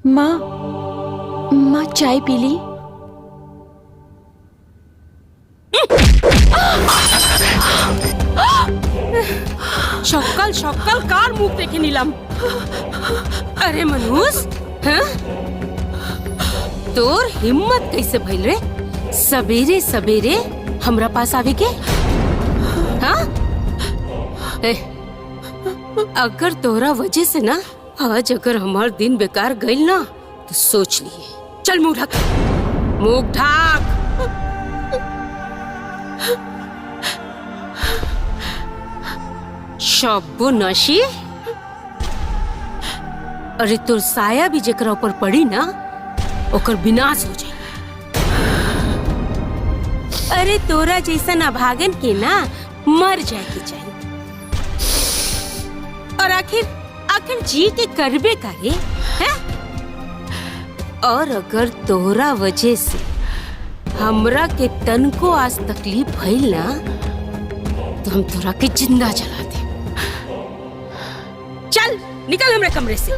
माँ चाय पी ली? शक्कल शक्कल कार मुख देखे नीलम। अरे मनूस, हाँ? तोर हिम्मत कैसे भइल रे सवेरे सवेरे हमरा पास आवे के? हाँ? अगर तोरा वजह से ना आज अगर हमार दिन बेकार गइल ना तो सोच लिए। चल मुंह ढक, मुंह ढक। शब्बो नशी। अरे तोर साया भी जेकरा ऊपर पड़ी ना ओकर विनाश हो जाए। अरे तोरा जैसा अभागन के ना मर जाए के चाहिए। और आखिर जी के करबे करे है? और अगर तोरा वजह से हमरा के तन को आज तकलीफ भइल ना तो हम तोरा के जिंदा जला दे। चल निकल हमरे कमरे से।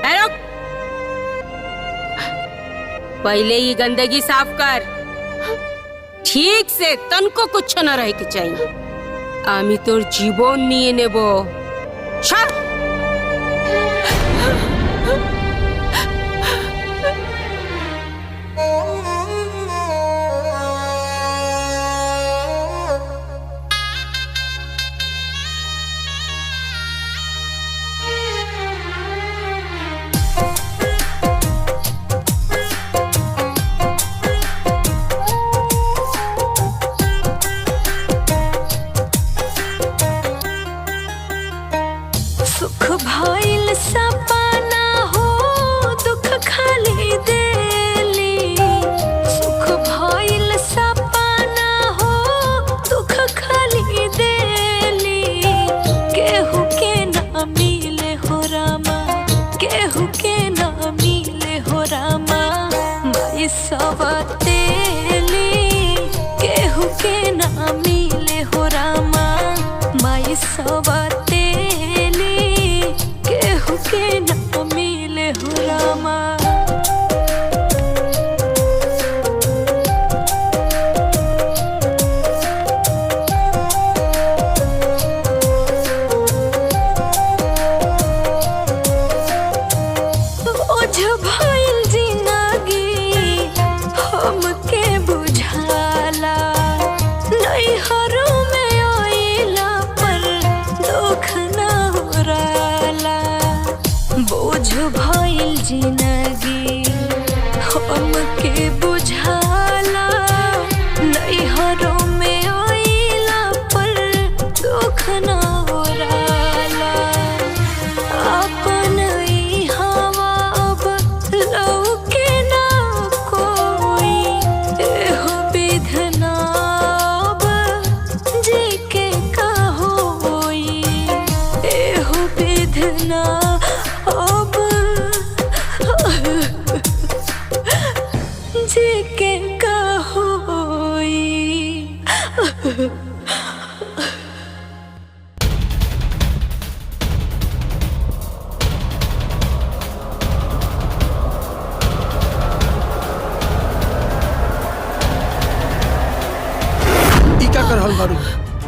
रुक, पहले ही गंदगी साफ कर, ठीक से तन को कुछ न रहे के चाहिए। आमी तोर जीवन निये नेबो। चल।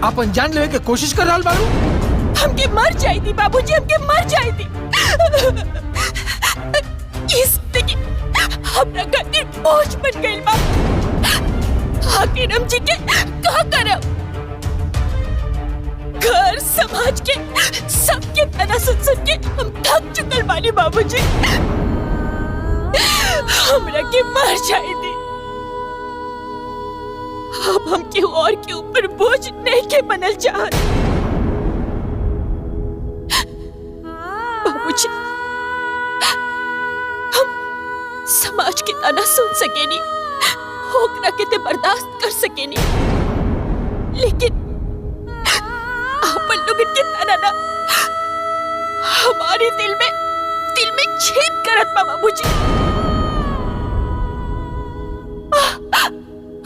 अपन जान लेवे के कोशिश कर रहल बारू। हमके मर जाई थी बाबूजी, हमके मर जाई थी। इस देखी हमरा खातिर बोझ बन गइल बा। आखिर हम जी के का करब? घर समाज के सबके तना सुन के हम थक चुकल बानी बाबूजी। हमरा के मर जाई थी। अब हम केहू और के ऊपर बोझ नहीं के बनल चाहत। बाबूजी, हम समाज के ताना सुन सकेनी, ओकरा के ते बर्दाश्त कर सकेनी, लेकिन आपन लोगन के ताना ना हमारे दिल में छेद करत बा बाबूजी।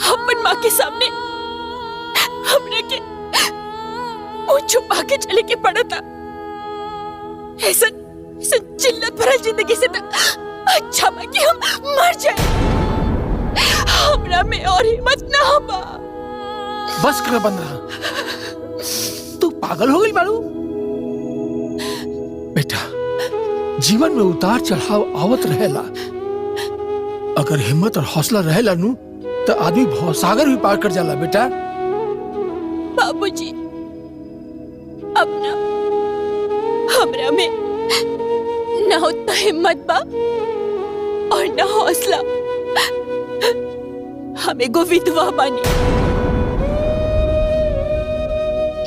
अपन माँ के सामने हमने के मुंह छुपा के चले के पड़ा था, ऐसा चिल्लत भरल जिंदगी से तो अच्छा बा कि हम मर जाए। हमरा में और हिम्मत ना बा। बस कर बंद रहा। तू पागल हो गई बारू? बेटा, जीवन में उतार चढ़ाव आवत रहेला। अगर हिम्मत और हौसला रहेला नु तो आदमी भवसागर भी पार कर जाला बेटा। बाबूजी, अब ना हमरा में ना उतना हिम्मत बा और ना हौसला। हम एगो विधवा बानी।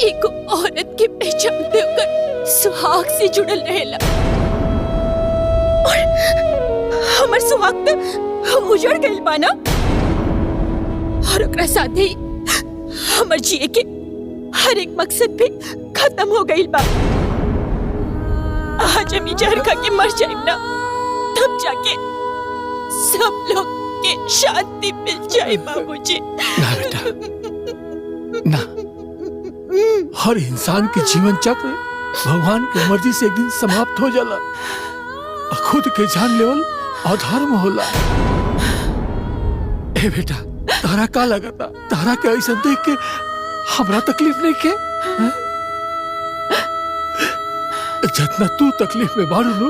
एक औरत के पहचान देकर सुहाग से जुड़ल रहेला और हमर सुहाग तो उजड़ गइल बा ना, और ओकरा साथे ही हमर जिए के हर एक मकसद भी खत्म हो गइल बा। आज हम जहर खा के मर जाइब ना, तब जाके सब लोग के शांति मिल जाए बाबूजी। ना बेटा, ना। हर इंसान के जीवन चक्र भगवान की मर्जी से एक दिन समाप्त हो जाला। खुद के जान लेवल अधर्म होला। ए बेटा, तारा का लगता? तारा के ऐसा देख के हमरा तकलीफ नहीं के? जितना तू तकलीफ में बारू नु,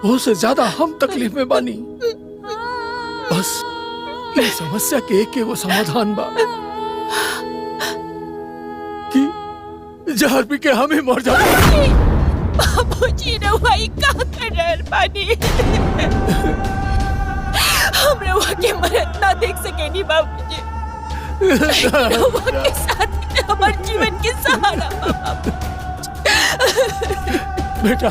वो से ज्यादा हम तकलीफ में बानी। बस ये समस्या के एक एगो समाधान बा कि जहर पी के हम ही मर जाए। बाबूजी, रउआ का कर रहल बानी? हम रउआ के मरद ना देख सकेनी बाबूजी। रउआ के साथ हमारे जीवन के सहारा बा। बेटा,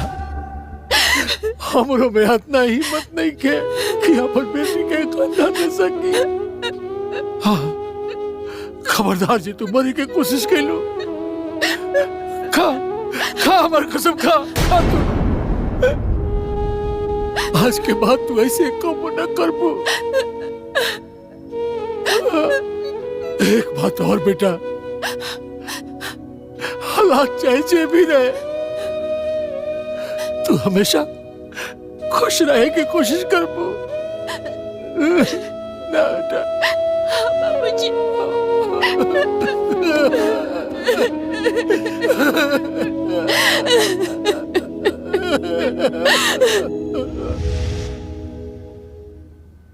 हमरो में इतना हिम्मत नहीं के कि अपन बेटी के कंधा दे सकी। हाँ, खबरदार जी, तू मरी के कोशिश कर लो। खा खा हमार कसम, खा खा तू। आज के बाद तू ऐसे कम न करबो। एक बात और बेटा, हालात चाहे भी रहे, तू हमेशा खुश रहे की कोशिश करबो ना बेटा। बाबूजी,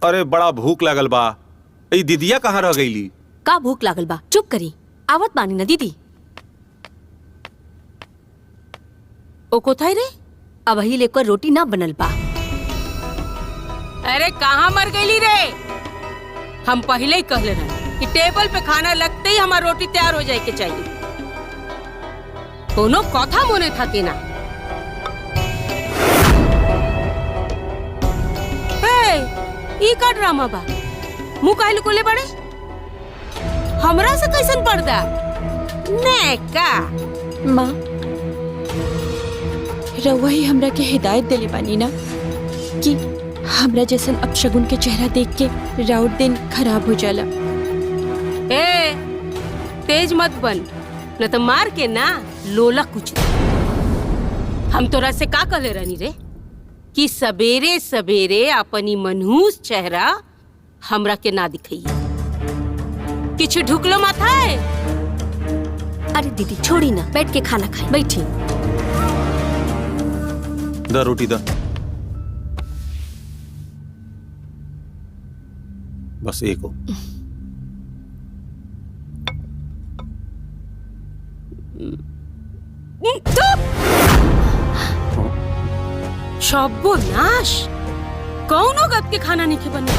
अरे बड़ा भूख लागल बा। ई दीदिया कहाँ रह गईली? का भूख लागल बा? चुप करी, आवत बानी ना दीदी। ओ कोथाई रे? अब ही लेकर रोटी ना बनल बा। अरे कहाँ मर गईली रे? हम पहले ही कहले रहे कि टेबल पे खाना लगते ही हमार रोटी तैयार हो जाए के चाहिए। कोनो कथा मोने था कि ना? ई का ड्रामा बा? मुंह काहे कोले बड़े? हमरा से कैसन पर्दा? ने का? माँ, रउआ ही हमरा के हिदायत देले बानी ना कि हमरा जैसन अपशगुन के चेहरा देख के राउत दिन खराब हो जाला। ए, तेज मत बन, न तो मार के ना लोला कुछ। हम तोरा से का कहले रहनी रे कि सवेरे सवेरे अपनी मनहूस चेहरा हमरा के ना दिखाइए। किछ ढुकलो माथा है? अरे दीदी छोड़ी ना, बैठ के खाना खाए। बैठी। दा रोटी दा। बस एक हो। शब्बोनाश, कौनो गत के खाना नहीं के बने।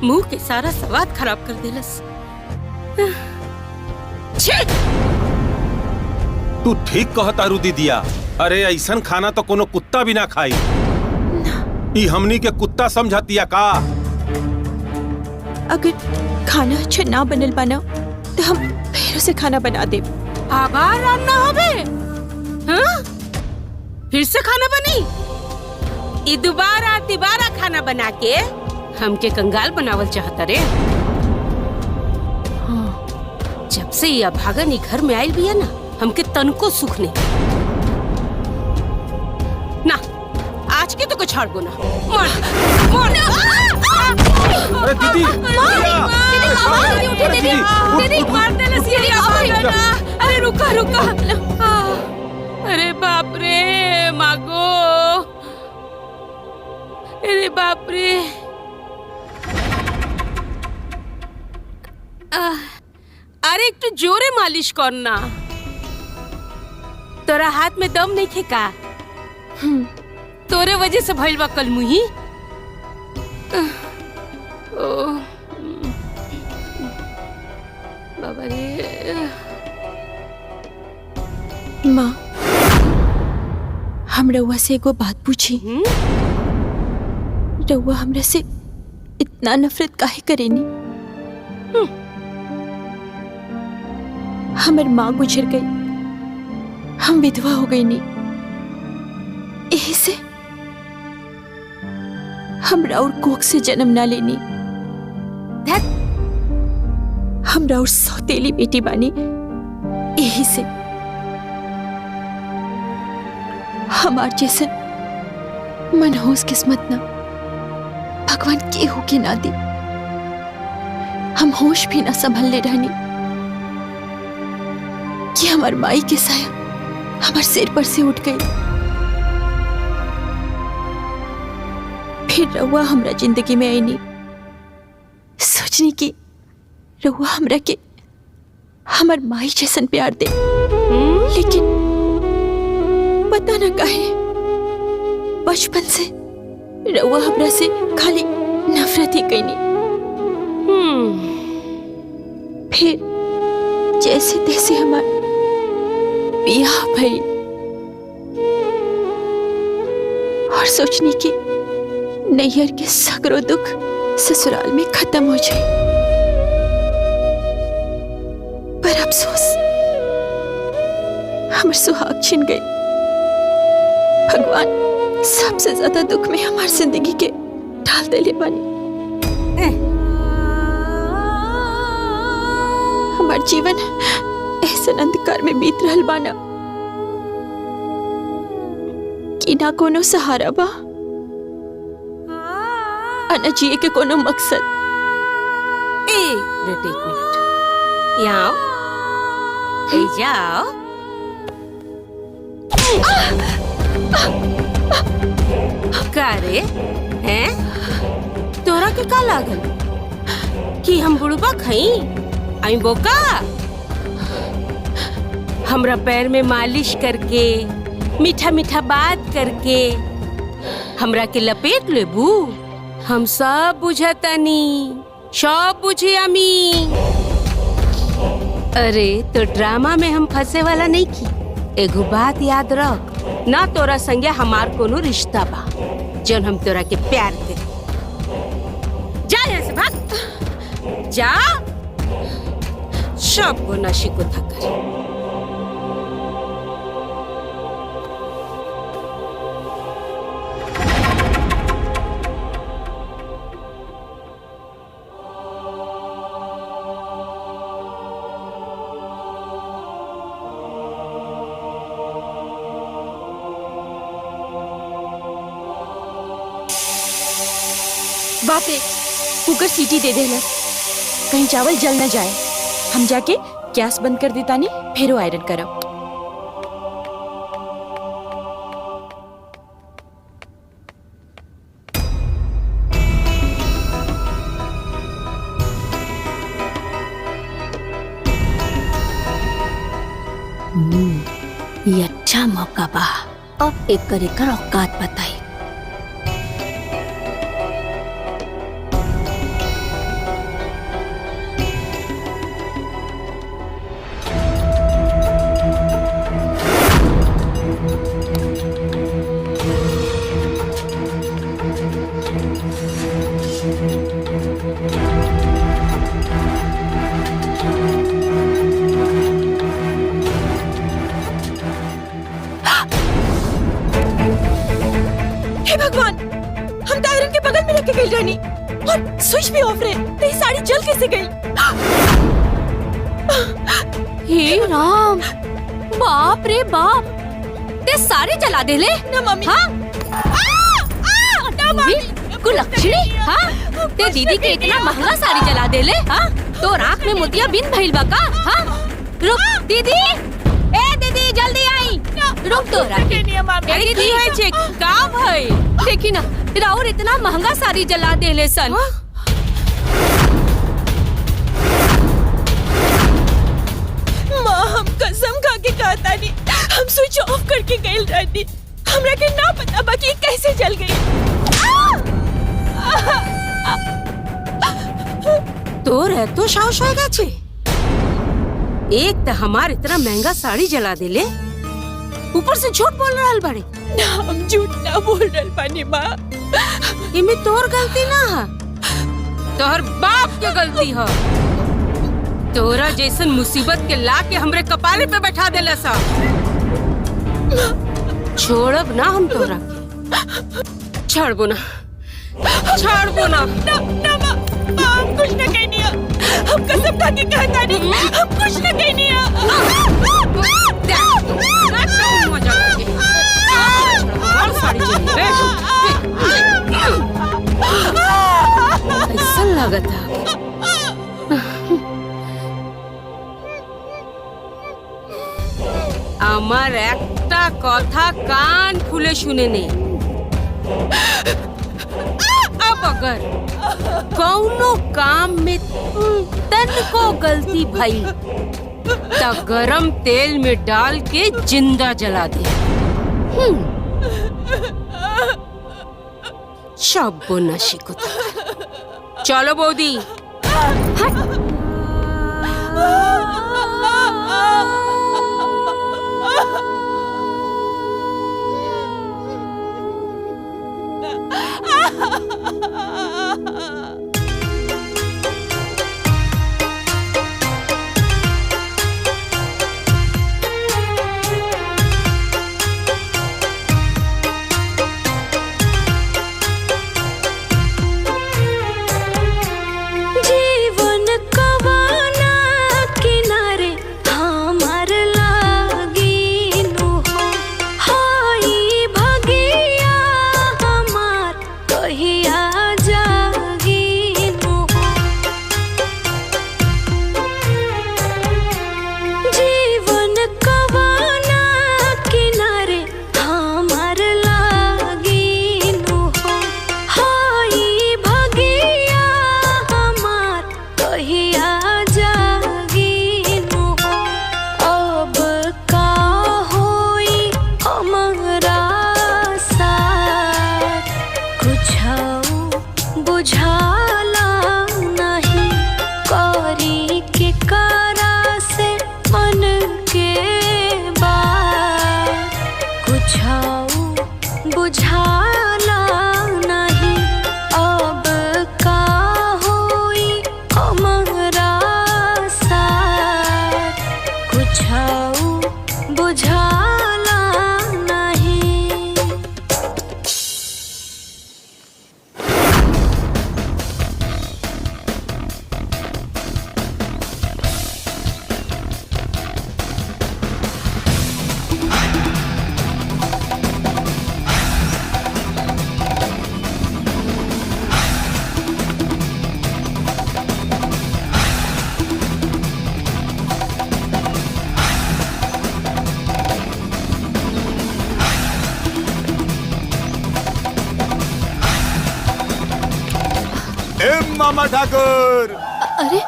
मुंह के सारा स्वाद खराब कर देलस। तू ठीक कहता रू दीदिया। अरे ऐसन खाना तो कोनो कुत्ता भी ना खाई। ई हमनी के कुत्ता समझतिया का? अगर खाना अच्छा ना बनल बना तो हम फिर से खाना बना दे। आभार राम ना होबे? हाँ? फिर से खाना बनी? ई दोबारा खाना बना के हमके कंगाल बनावल चाहता रे। हाँ, जब से ये अभागन ई घर में आयल बिया ना, हमके तनको सुख नहीं। ना आज के तो कुछ छोड़बो ना। मार मार। अरे दीदी दीदी मार देले सीढ़िया ना। अरे रुका रुका। अरे बाप रे मागो। अरे बाप रे। अरे एक तो जोरे मालिश करना। तोरा हाथ में दम नहीं खे का? तोरे वजह से भइल बा कल मुही। बाबा रे। माँ, हम रउआ से एगो बात पूछी। रउआ हमरा से इतना नफरत काहे करेनी? हमर माँ गुजर गई, हम विधवा हो गई नी। यही से हमरा और कोख से जन्म ना लेनी। हमरा और सौतेली बेटी बानी। यही से हमार जैसन मनहूस किस्मत ना भगवान केहू के ना दी। हम होश भी ना संभल ले रहनी कि हमार माई के साया हमार सिर पर से उठ गई। फिर रउआ हमरा जिंदगी में आई नहीं। सोचनी कि रउआ हमरा के हमार माई जैसन प्यार दे, लेकिन पता ना काहे बचपन से रउआ हमरा से खाली नफरत ही कईनी। फिर जैसे तैसे हमार बियाह भइल और सोचनी कि नैहर के सगरो दुख ससुराल में खत्म हो जाए, पर अफसोस हमर सुहाग छिन गई। भगवान सबसे ज्यादा दुख में हमार जिंदगी के डाल देले बानी। हमार जीवन ऐसे अंधकार में बीत रहल बाना कि ना कोनो सहारा बा, ना जिए के कोनो मकसद। बेटे एक मिनट यहाँ आओ। जाओ। का रे हैं? तोरा के का लागल कि हम बुढ़बा खई आई बोका? हमरा पैर में मालिश करके मीठा मीठा बात करके हमरा के लपेट लेबू। हम सब बुझतानी, सब बुझी अमी। अरे तो ड्रामा में हम फंसे वाला नहीं की। एगो बात याद रख, ना तोरा संगे हमार कोनो रिश्ता बा जौन हम तोरा के प्यार करे। जा यहाँ से भाग जा। सब को नशी को थकर। बाप रे, कुकर सीटी दे देला, कहीं चावल जल न जाए। हम जाके गैस बंद कर देता नहीं, फिर आयरन करब। ये अच्छा मौका बा, अब एकर औकात बताई। भगवान, हम तो आयरन के बगल में रख के गई रानी और स्विच भी ऑफ रहे, तो ये साड़ी जल कैसे गई? हे राम, बाप रे बाप, ते सारे जला देले ना मम्मी। हाँ ना मम्मी। कुलक्षणी, हाँ ते दीदी के इतना महंगा साड़ी जला देले, हाँ तो आँख में मोतिया बिन भइल बा का? हाँ रुक दीदी, ए दीदी जल्दी आई, रुक तो के नहीं मम्मी। ए दीदी है चेक का भाई, देखी ना राउर इतना महंगा साड़ी जला देले सन। माँ हम कसम खा के कहता नहीं, हम स्विच ऑफ करके गए रहनी, हमरा के ना पता बाकी कैसे जल गई। तो रह तो साहस होएगा छे। एक तो हमार इतना महंगा साड़ी जला देले, ऊपर से झूठ बोल रहल बड़े। ना हम झूठ ना बोल रहल बानी माँ। इमे तोहर गलती ना है, तोहर बाप के गलती है। तोरा जैसन मुसीबत के ला के हमरे कपारे पे बैठा देला सा। छोड़ब ना हम तोरा के, छोड़बो ना, छोड़बो ना। ना माँ, हम कुछ न कहनी है, हम कसम खा के कहता नहीं, हम कुछ न कहनी है। ऐसा लगा था। আমার একটা কথা कान खुले सुने ने। अब अगर कौनो काम में तन को गलती भई तो गरम तेल में डाल के जिंदा जला दे। शाबाशी को चलो बौदी। मामा ठाकुर, अरे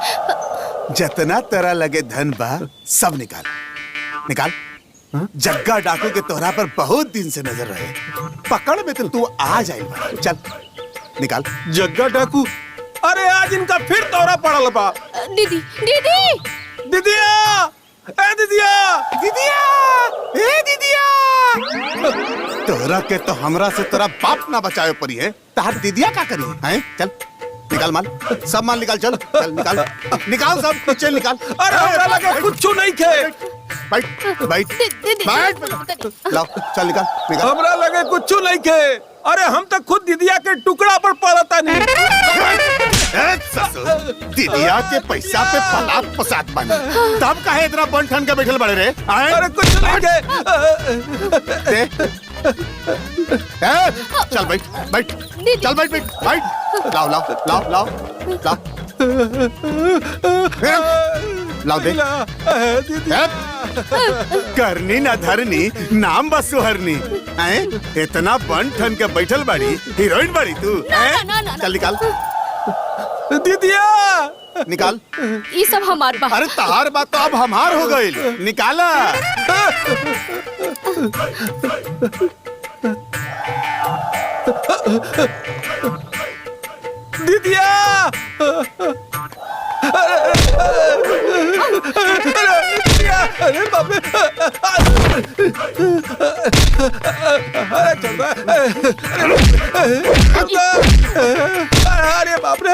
जितना तेरा लगे धन बा सब निकाल निकाल। जग्गा डाकू के तोहरा पर बहुत दिन से नजर रहे, पकड़ में तू आ जाए। चल निकाल। जग्गा डाकू, अरे आज इनका फिर दौरा पड़ल बा। दीदी दीदी दीदिया, ए दीदिया, दीदिया, ए दीदिया। तोहरा के तो हमरा से तोरा बाप ना बचावे पड़ी है, तार दीदिया का करी है? चल निकाल माल, सब माल निकाल। चल चल निकाल निकाल सब, चल निकाल। अरे हमरा लगे कुछ नहीं खे। बैठ बैठ बैठ, लाओ चल निकाल निकाल। हमरा लगे कुछ नहीं खे। अरे हम तो खुद दीदिया के टुकड़ा पर पड़ता नहीं। ससुर दीदिया के पैसा पे पलाप पसात बने तब काहे इतना बन ठन के बैठल बड़े रे? अरे कुछ नहीं दे। चल बैठ बैठ चल बैठ बैठ बैठ लाओ लाओ लाओ लाओ लाओ लाओ दे। करनी ना धरनी नाम बस सुहरनी इतना बन ठन के बैठल बाड़ी हीरोइन बाड़ी तू चल निकाल दीदिया निकाल। ये सब हमार बा। अरे तहार बात तो अब हमार हो गई निकाला। दीदिया अरे बाप रे अरे बाप रे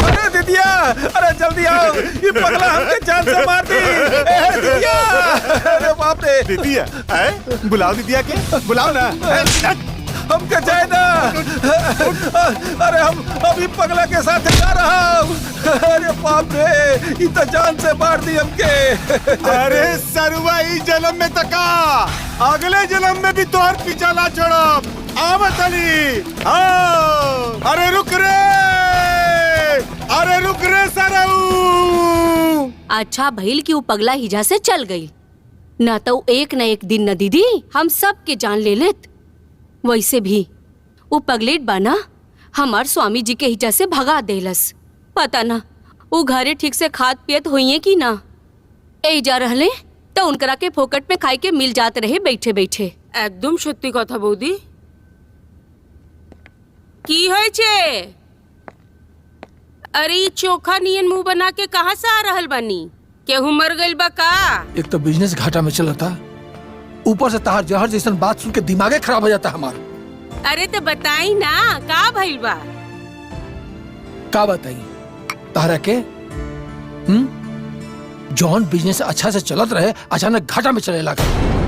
अरे दीदिया अरे जल्दी आओ ये पगला हमके जान से मार दी दीदिया अरे बाप रे दीदिया बुलाओ दीदिया के बुलाओ ना हमके जाए ना अरे हम अभी पगला के साथ जा रहा हूँ अरे बाप रे ये तो जान से मार दी हमके अरे सरवा ई जन्म में तका अगले जन्म में भी तोहर पीछा ना छोड़ब आवत अली अरे रुक रे सरऊ। अच्छा भइल कि वो पगला हिजा से चल गई ना तो एक न एक दिन न दीदी हम सब के जान ले लेत। वैसे भी वो पगलेट बाना हमार स्वामी जी के हिजा से भगा देलस। पता ना वो घरे ठीक से खाद पियत होइए कि ना ए जा रहले तो उनकरा के फोकट में खाई के मिल जात रहे बैठे बैठे। एकदम सत्य कथा बौदी की होय छे? अरे ई चोखा नियन मुंह बना के कहाँ से आ रहल बानी? केहू मर गइल बा का? एक तो बिजनेस घाटा में चलता ऊपर से तहार जहर जैसन बात सुन के दिमागे खराब हो जाता हमारा। अरे तो बताई ना का भइल बा? का बताई तारा के जॉन बिजनेस अच्छा से चलत रहे अचानक घाटा में चले लगा।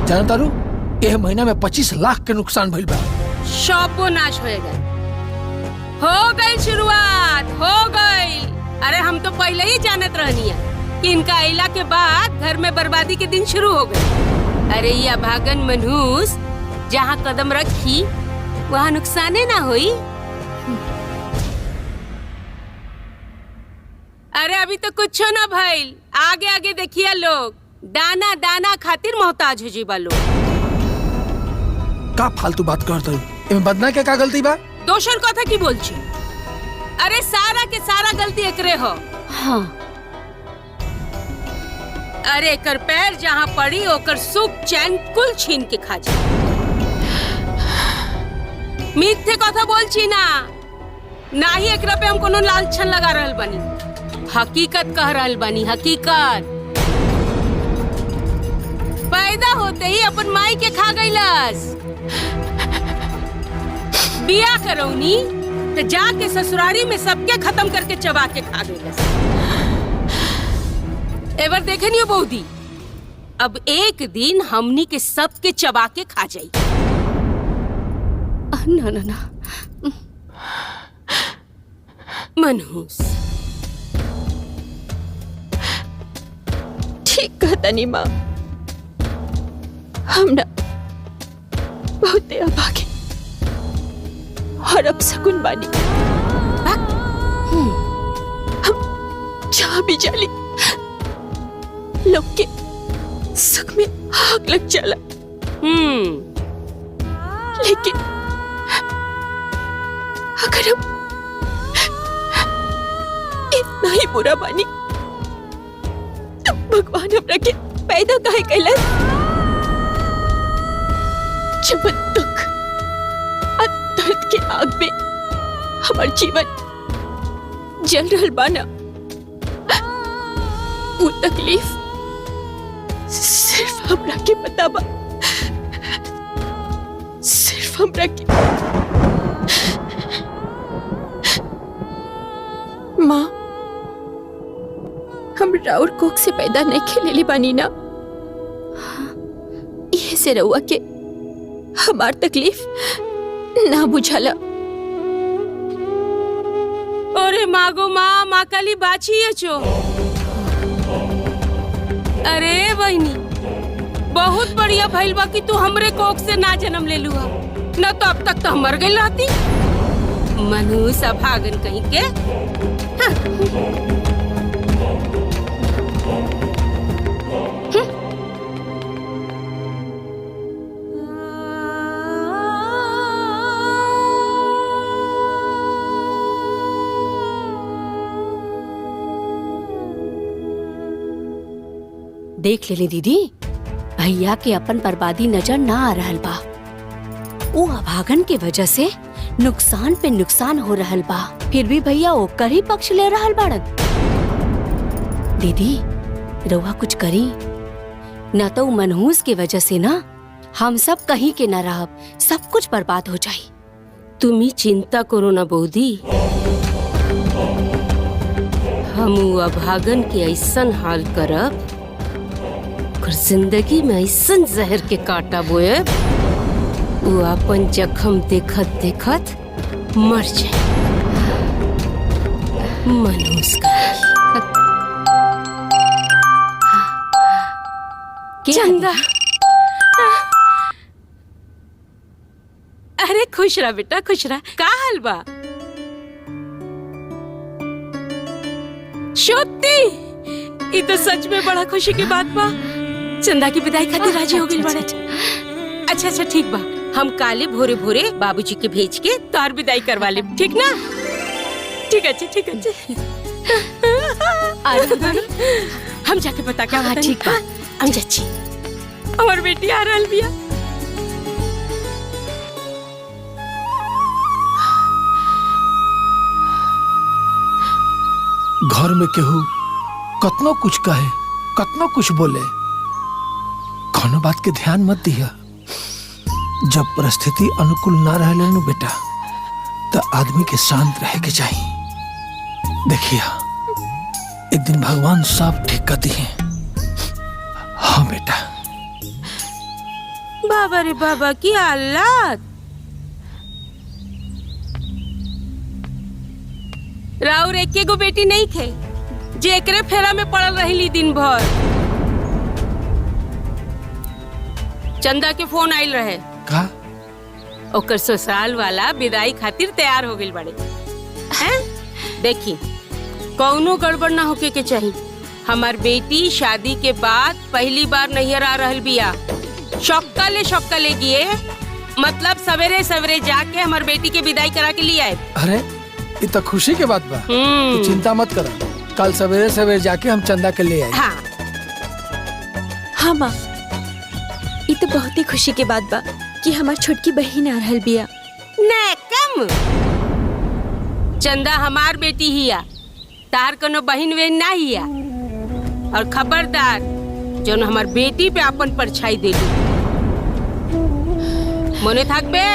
जाना तारू यह महीना में 25 लाख के नुकसान भइल बा। शॉपो नाश हो गई शुरुआत हो गई। अरे हम तो पहले ही जानत रहनी है कि इनका आइला के बाद घर में बर्बादी के दिन शुरू हो गए। अरे ये अभागन मनहूस जहाँ कदम रखी वहाँ नुकसाने ना हुई। अरे अभी तो कुछ ना भइल, आगे आगे देखिए लोग दाना दाना खातिर मोहताज हो जीबा लोग। का फालतू बात करत हूँ? इमे बदना के का गलती बा? दोषर कथा की बोल छी? अरे सारा के सारा गलती एकरे हो। हाँ। अरे कर पैर जहाँ पड़ी ओकर सुख चैन कुल छीन के खा जा। मिथ्ये कथा बोल छी ना ही एकरा पे हम कोनो लालछन लगा रहल बनी, हकीकत कह रहल बनी। हकीकत पैदा होते ही अपन माई के खा गईलस। बिया करौनी तो जाके ससुरारी में सबके खत्म करके चबा के खा गईलस। एवर देखे नहीं हो बौदी, अब एक दिन हमनी के सबके चबा के खा जाई। ना ना ना मनहूस ठीक कहता नी माँ, हम ना बहुत अभागे और अब सकुन बानी। हम जहाँ भी जाली लोग के सुख में आग लग जाला। लेकिन अगर हम इतना ही बुरा बानी तो भगवान हमरा के पैदा काहे कैला? जब दुख और दर्द के आग में हमार जीवन जल रहल बाना, वो तकलीफ सिर्फ हमरा के पता बा, सिर्फ हमरा के। माँ, हम राउर कोख से पैदा नहीं खेलेली बानी ना, ये से रहुआ के हमार तकलीफ ना बुझाला। ओरे मागो माँ काली बाची चो। अरे बहनी बहुत बढ़िया भइल बा कि तू हमरे कोख से ना जन्म ले लुआ, न तो अब तक तो हम मर गई रहती। मनहूस अभागन कहीं के। देख लेली दीदी, भैया के अपन बर्बादी नजर ना आ रहल बा। वो अभागन के वजह से नुकसान पे नुकसान हो रहल बा, फिर भी भैया ओकर ही पक्ष ले रहल बाड़न। दीदी रउआ कुछ करी, न तो मनहूस के वजह से ना हम सब कहीं के न रहब, सब कुछ बर्बाद हो जाई। तुम ही चिंता करो ना बौदी, हम अभागन के ऐसन हाल करब, जिंदगी में ऐसन जहर के काटा बोए वो अपन जख्म देखत देखत मर जाए। मनहूस चंदा, अरे खुश रहा बेटा, खुश रहा। का हाल बा? सच्ची ये तो सच में बड़ा खुशी की बात बा। चंदा की विदाई खातिर राजी हो गई बड़े। अच्छा ठीक बा, हम काले भोरे भोरे बाबूजी के भेज के तार विदाई करवा ले, ठीक ना? ठीक है। हम जाके पता क्या हाँ, ठीक बा। हम चाची हमार बेटी आ रहल बिया। घर में केहू कतनो कुछ कहे, कतनो कुछ बोले, कोनो बात के ध्यान मत दिया। जब परिस्थिति अनुकूल ना रहले नु बेटा, तो आदमी के शांत रहे के चाहिए। देखिए एक दिन भगवान सब ठीक कर दिए। हाँ बेटा। बाबा रे बाबा की हालत। राउर एके गो बेटी नहीं थे जे एकरे फेरा में पड़ल रही दिन भर। चंदा के फोन आइल रहे का? ओकर ससुराल वाला विदाई खातिर तैयार हो गइल बड़े हैं? देखी कौनो गड़बड़ ना होके के चाहिए। हमार बेटी शादी के बाद पहली बार नैहर आ रहल बिया। शौक्का ले गिए, मतलब सवेरे सवेरे जाके हमार बेटी के विदाई करा के लिए आए। अरे ये तो खुशी के बात बा, तो चिंता मत करो, कल सवेरे सवेरे जाके हम चंदा के ले आए। हाँ माँ, ये तो बहुत ही खुशी के बात बा कि हमार छोटकी बहन आ रहल बिया। ने कम चंदा हमार बेटी हिया, तार कोनो बहन वहन ना हिया। और खबरदार जोन हमार बेटी पे अपन परछाई देली, मने थाकबे,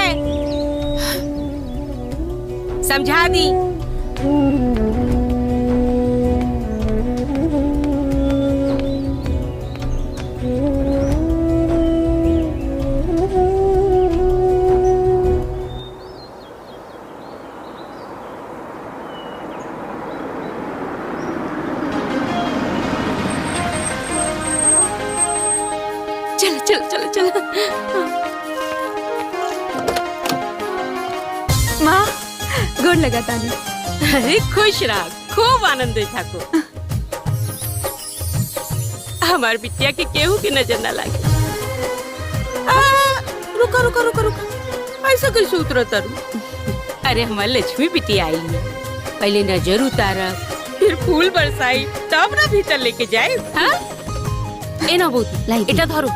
समझा दी। चलो माँ गोड़ लगा तानी। अरे खुश रहा, खूब आनंद थाको। हमार बिटिया के केहू के नजर ना लागे। रुका ऐसा कैसे उतरता रू? अरे हमार लक्ष्मी बिटिया आई है, पहले नजर उतारा, फिर फूल बरसाई, तब ना भीतर लेके जाए। हाँ ए ना बोती एटा धरो।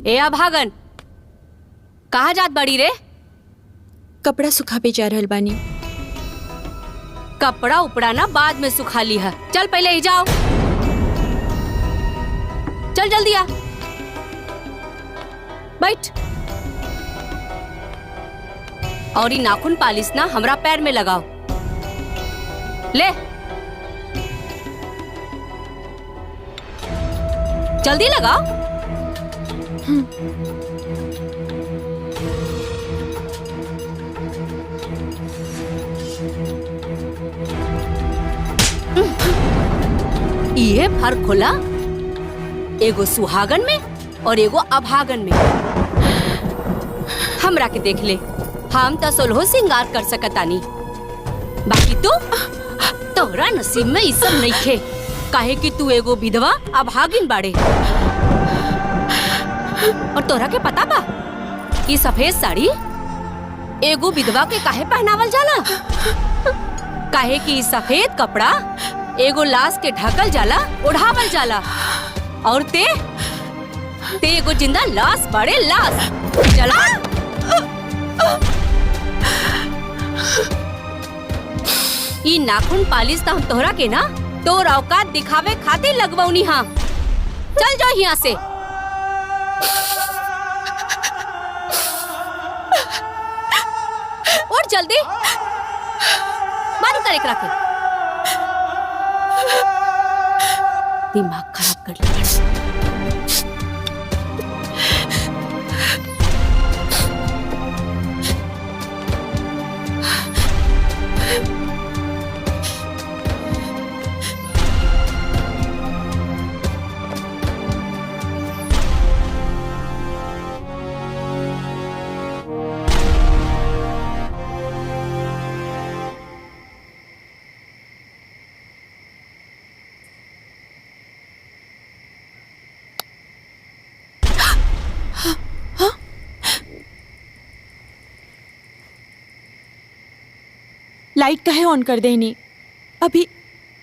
ए अभागन, कहाँ जात बड़ी रे? कपड़ा सुखावे जा रहल बानी। कपड़ा उपड़ा ना बाद में सुखा ली है। चल पहले ही जाओ, चल जल्दी आ, बैठ। और ये नाखून पालिश ना हमरा पैर में लगाओ, ले जल्दी लगाओ। ये फर्क होला एगो सुहागन में और एगो अभागन में। हमरा के देख ले, हम तो सोलहो सिंगार कर सकतानी, बाकी तोहरा नसीब में ई सब नइखे, काहे कि तू एगो विधवा अभागिन बाड़े। और तोहरा के पता बा कि सफेद साड़ी एगो विधवा के काहे पहनावल जाला? काहे कि सफेद कपड़ा एगो लाश के ढकल जाला, ओढ़ावल जाला, और ते एगो जिंदा लाश बाड़े, लाश। चला ई नाखून पालिश तो हम तोहरा के ना तोर औकात दिखावे खातिर लगवौनी। हाँ चल जाओ यहाँ से। और जल्दी बंद कर एकरा के, दिमाग खराब कर लिया। लाइट काहे ऑन कर देनी? अभी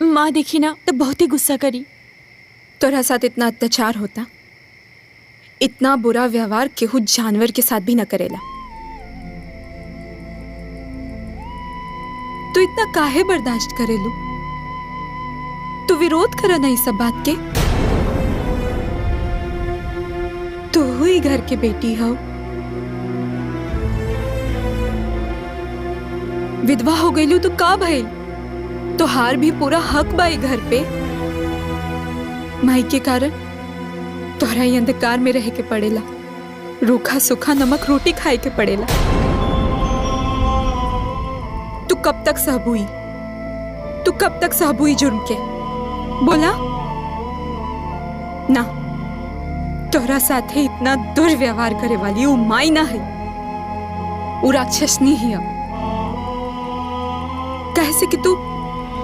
माँ देखी ना तो बहुत ही गुस्सा करी। तोरा साथ इतना अत्याचार होता, इतना बुरा व्यवहार केहू जानवर के साथ भी न करेला। तू इतना काहे बर्दाश्त करेलू? तू विरोध करा नहीं सब बात के। तू ही घर के बेटी हो, विधवा हो गईलू तो का भइल? तोहार भी पूरा हक बाई घर पे। माई के कारण तोहरा ही अंधकार में रह के पड़ेला, रूखा सूखा नमक रोटी खाए के पड़ेला। तू कब तक सहबुई? तू कब तक सहबुई जुर्म के? बोला ना। तोहरा साथे इतना दुर्व्यवहार करे वाली वो माई ना है, वो राक्षसनी ही है। कैसे कि तू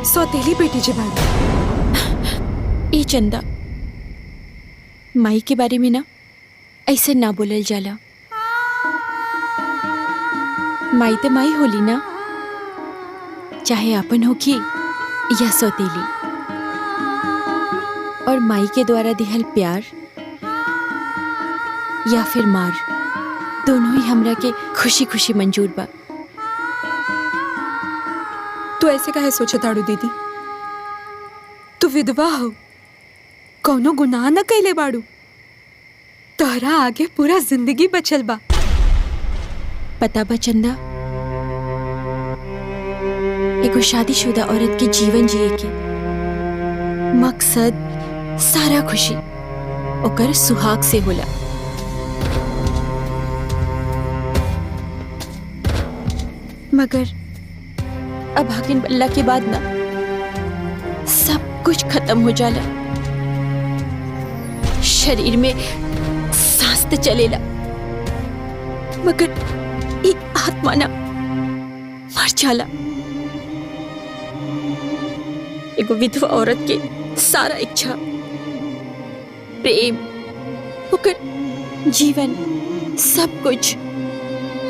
सौतेली बेटी जबान। ए चंदा, माई के बारे में ना ऐसे ना बोलल जाला। माई तो माई होली ना, चाहे अपन हो की या सौतेली। और माई के द्वारा दिहल प्यार या फिर मार, दोनों ही हमरा के खुशी खुशी मंजूर बा। तू ऐसे काहे सोचे ताड़ू दीदी? तू विधवा हो, कौनो गुनाह न कैले बाड़ू। तोहरा आगे पूरा जिंदगी बचल बा। पता बा चंदा, एगो शादीशुदा औरत के जीवन जिए के मकसद सारा खुशी ओकर सुहाग से होला। मगर अभागिन बल्ला के बाद ना सब कुछ खत्म हो जाला। शरीर में सांस तो चलेला, मगर ये आत्मा ना मर जाला। एगो विधवा औरत के सारा इच्छा, प्रेम, होकर जीवन, सब कुछ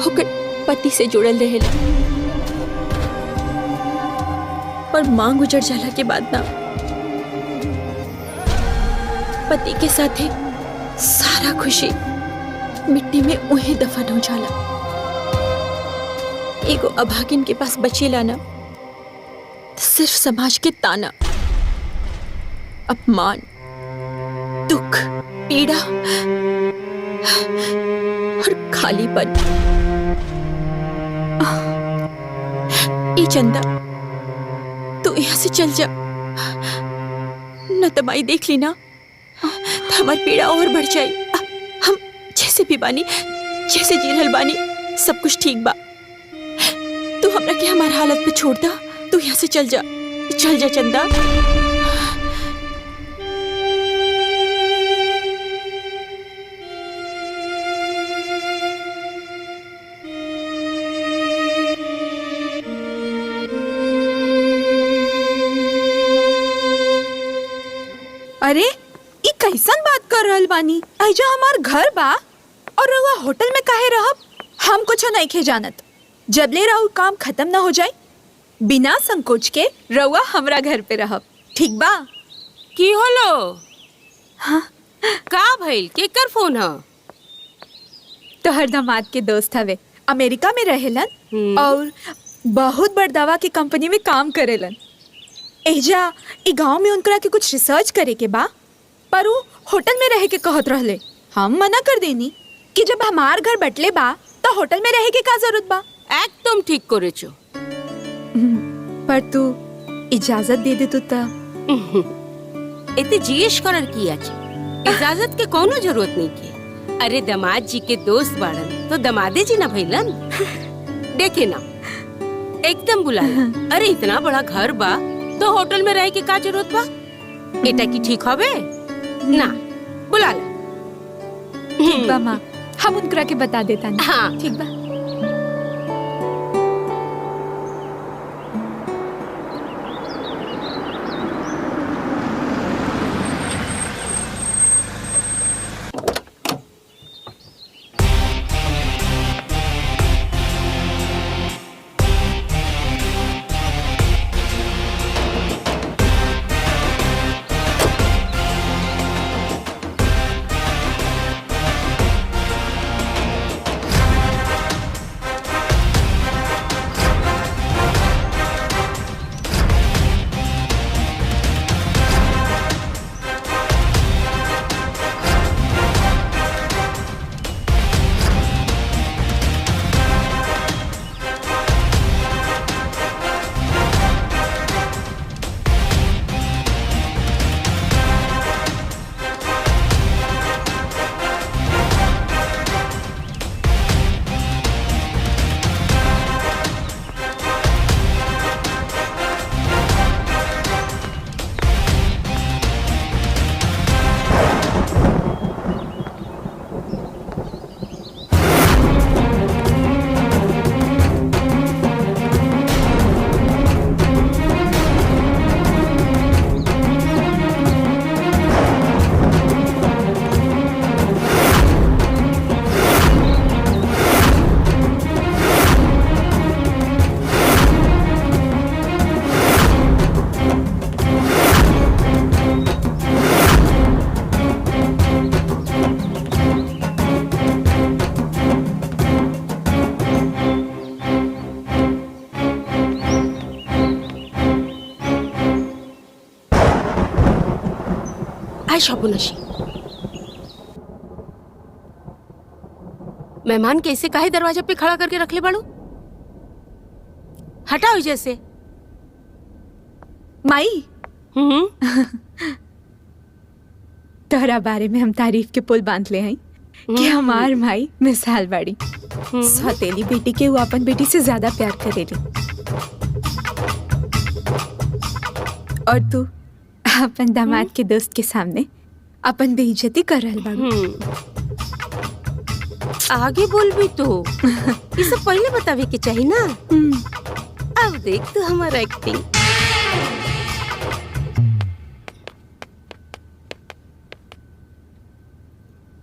होकर पति से जुड़ल रहेला। और मांग गुजर जाला के बाद ना पति के साथ सारा खुशी मिट्टी में उहे दफन हो जाला। एगो अभागिन के पास बचेला ना तो सिर्फ समाज के ताना, अपमान, दुख, पीड़ा और खालीपन। ए चंदा, तू यहाँ से चल जा, न तबाई देख ली ना तो हमारी पीड़ा और बढ़ जाई। हम जैसे भी बानी, जैसे जी रहल बानी, सब कुछ ठीक बा। तू हमरा के हमारे हालत पे छोड़ दा, तू यहाँ से चल जा, चल जा चंदा। अरे ई कैसन बात कर रहल बानी? ऐजा हमार घर बा और रउआ होटल में काहे रहब? हम कुछ नहीं खे जानत। जबले राउर काम खत्म ना हो जाए, बिना संकोच के रउआ हमरा घर पे रहब, ठीक बा? की होलो? हाँ, का भइल? केकर फोन ह? तोहर दामाद के दोस्त हवे, अमेरिका में रहेलन और बहुत बड़ दवा की कंपनी में काम करेलन। एजा ई गांव में उनकरा के कुछ रिसर्च करे के बा, पर वो होटल में रहे के कहत रहले। हम मना कर देनी कि जब हमार घर बटले बा तो होटल में रहे के का जरूरत बा। एकदम ठीक करेছো। पर तू इजाजत दे दे तो ता। एते जियेश करर की आछे, इजाजत के कोनो जरूरत नहीं के। अरे दामाद जी के दोस्त बाड़न तो दमादे जी ना भइलन। देखे ना, एकदम बुला। अरे इतना बड़ा घर बा तो होटल में रहे के का जरूरत बा? एटा की ठीक हवे ना? बुला ला। ठीक बा माँ, हम उनकरा के बता देता नहीं। हाँ ठीक बा। शाबुनशी, मेहमान कैसे काहे दरवाजा पे खड़ा करके रख ले बाड़ू? हटाओ जैसे। माई, तोहरा बारे में हम तारीफ के पुल बांध ले हैं कि हमार माई मिसाल बाड़ी। सौतेली बेटी के वो अपन बेटी से ज्यादा प्यार करेली। और तू अपन दामाद के दोस्त के सामने अपन बेइज्जती कर रहल बाड़ू। आगे बोल भी तो ये सब पहले बतावे के चाहिए ना। अब देख तू हमारा एक्टिंग।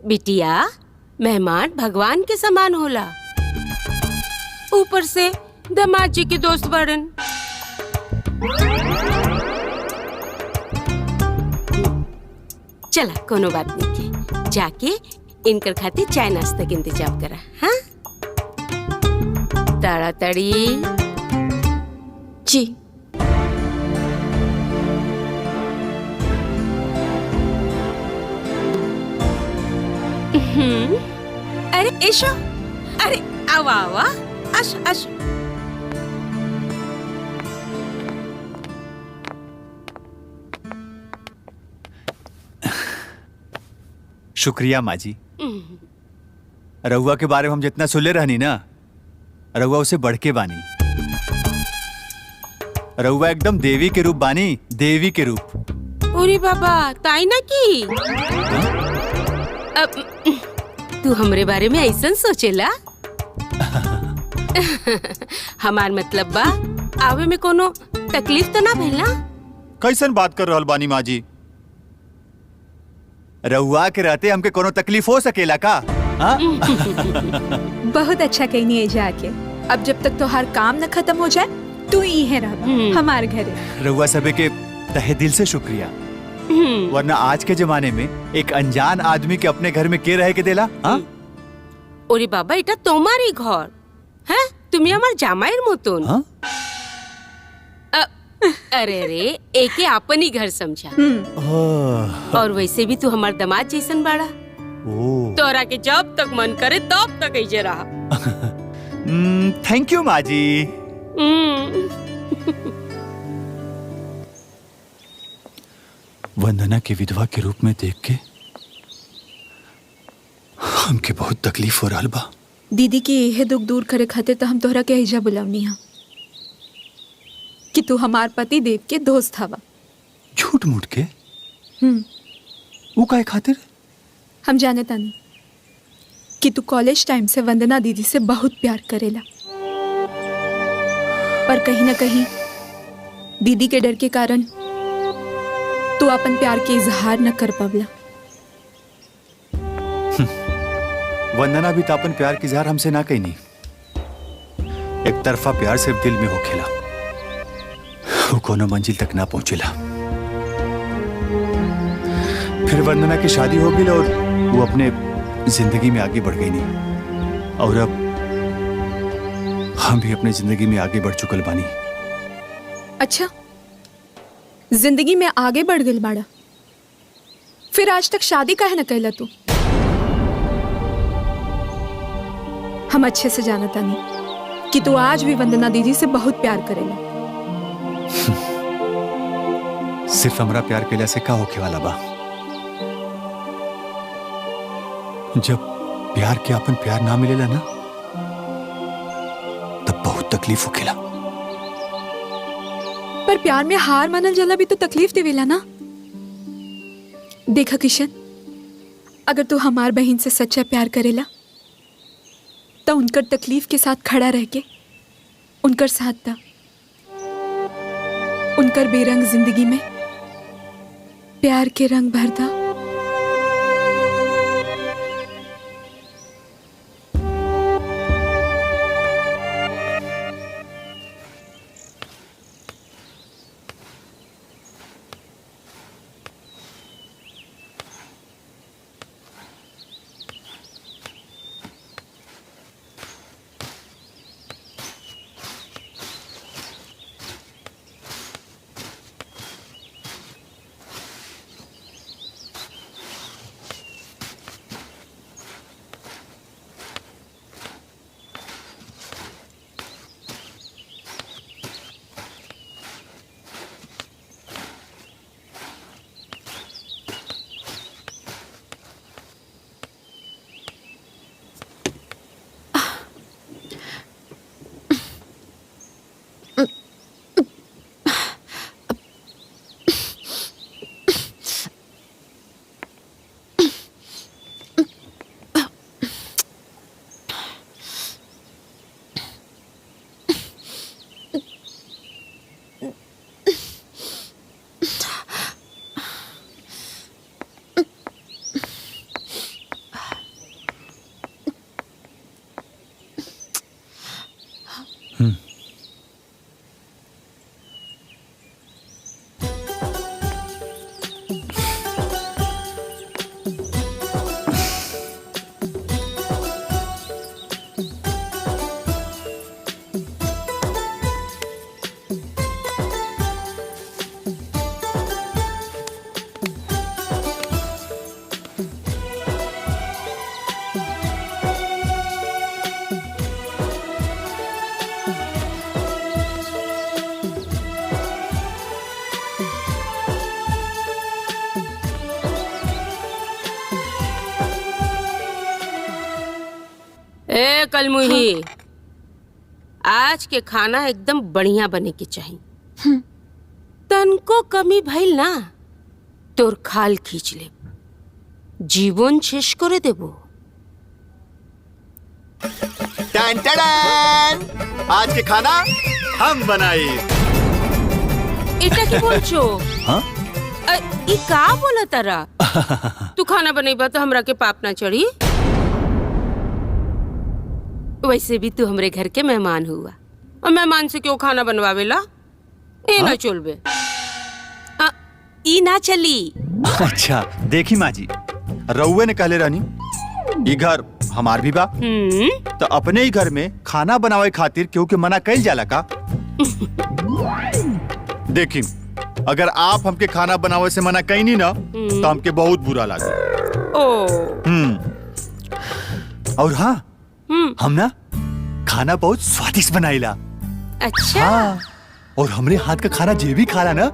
बिटिया, मेहमान भगवान के समान होला, ऊपर से दामाद जी के दोस्त बड़न। चला कोनो बात नहीं के, जाके इनकर खातिर चाय नाश्ता के इंतजाम करा। हाँ, ताड़ाताड़ी। जी। अरे ऐशो, अरे आवा आवा, आशो आशो। शुक्रिया माँ जी। रहुआ के बारे में हम जितना सुले रहनी ना, रहुआ उसे बढ़ के बानी। रहुआ एकदम देवी के रूप बानी, देवी के रूप। अरे बाबा, ताई ना की अब तू हमरे बारे में ऐसा सोचेला? हमार मतलब बा, आवे में कोनो तकलीफ तो ना भइल ना? कैसन बात कर रहल बानी माँ जी? रहुआ के रहते हमके कोनो तकलीफ हो सकेला का? हाँ? बहुत अच्छा कहनी है जाके। अब जब तक तोहार काम न खत्म हो जाए तू ही है रह हमारे घरे। रहुआ सभी के तहे दिल से शुक्रिया, वरना आज के जमाने में एक अनजान आदमी के अपने घर में के रह के देला? हाँ? ओरे बाबा, এটা তোমারই ঘর। হ্যাঁ, তুমি আমার জামাইয়ের মতন। हाँ? अरे रे, एके अपन ही घर समझा। ओह, और वैसे भी तू हमार दामाद जैसन बाड़ा। ओह। तोरा के जब तक मन करे तब तक ऐसे रहा। थैंक यू माँ जी। वंदना के विधवा के रूप में देख के हमके बहुत तकलीफ हो रहा बा। दीदी के यह दुख दूर करे खातिर तो हम तोहरा के हिजा बुलावनी हा कि तू हमार पति देव के दोस्त हवा। झूठ मूठ के? वो काहे खातिर? हम जाने तानी कि तू कॉलेज टाइम से वंदना दीदी से बहुत प्यार करेला, पर कहीं ना कहीं दीदी के डर के कारण तू अपन प्यार के इजहार न कर पावला। वंदना भी तो अपन प्यार की इजहार हमसे ना कही नहीं। एक तरफा प्यार सिर्फ दिल में हो खेला, वो कोनो मंजिल तक ना पहुंचेला। फिर वंदना की शादी हो गई और वो अपने जिंदगी में आगे बढ़ गई नहीं, और अब हम भी अपने जिंदगी में आगे बढ़ चुकल बानी। अच्छा, जिंदगी में आगे बढ़ गई बाड़ा, फिर आज तक शादी काहे न कैला तू? हम अच्छे से जानत तानी कि तू आज भी वंदना दीदी से बहुत प्यार करेला। सिर्फ हमरा प्यार केला से का होके वाला बा? जब प्यार के अपन प्यार ना मिलेला ना, तब बहुत तकलीफ होखेला। पर प्यार में हार मानल जाला भी तो तकलीफ देवेला ना। देखा किशन, अगर तू हमार बहन से सच्चा प्यार करेला तो उनकर तकलीफ के साथ खड़ा रह के उनकर साथ दा, उनकर बेरंग जिंदगी में प्यार के रंग भर दा। ए कलमुही, आज के खाना एकदम बढ़िया बने के चाहिए। तनको कमी भइल ना तोर खाल खींच ले, जीवन शेष करे देबो। टन टन, आज के खाना हम बनाई। এটা কি বলছো? हाँ? ई का बोला तारा? तू खाना बनेबा तो हमरा के पाप ना चढ़ी। वैसे भी तू हमरे घर के मेहमान हुआ, और मेहमान से क्यों खाना बनवावेला? ए ना चलबे, ई ना चली। अच्छा देखी माँ जी, रउए ने कहले रहनी ये घर हमार भी बा, तो अपने ही घर में खाना बनावे खातिर क्यों के मना कइल जाला का? देखी, अगर आप हमके खाना बनावे से मना कहीं नहीं ना, तो हमके बहुत बुरा लगे। ओ और हाँ, हम ना खाना बहुत स्वादिष्ट बनाईला। अच्छा। हाँ, और हमरे हाथ का खाना जे भी खाला ना,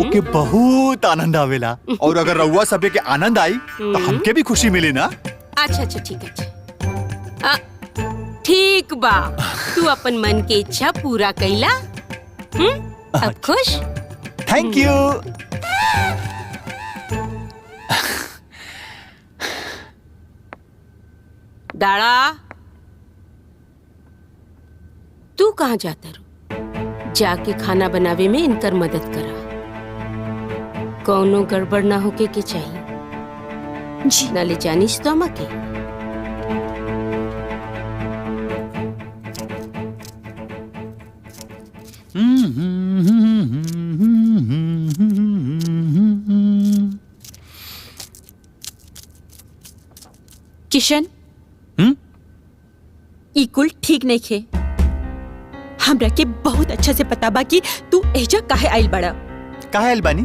ओके बहुत आनंद आवेला। और अगर रउआ सबे के आनंद आई तो हमके भी खुशी मिली ना। अच्छा अच्छा ठीक है, ठीक बा, तू अपन मन के इच्छा पूरा कैला। अब खुश? Thank you. दाड़ा, तू कहाँ जाता रू? जाके खाना बनावे में इनकर मदद करा। कौनो गड़बड़ ना होके के चाहिए जी, ना ले जानिस तो मके। किशन, ई कुल ठीक नहीं खे। हमरा के बहुत अच्छा से पता बा कि तू एजा काहे आइल बड़ा। काहे आइल बानी?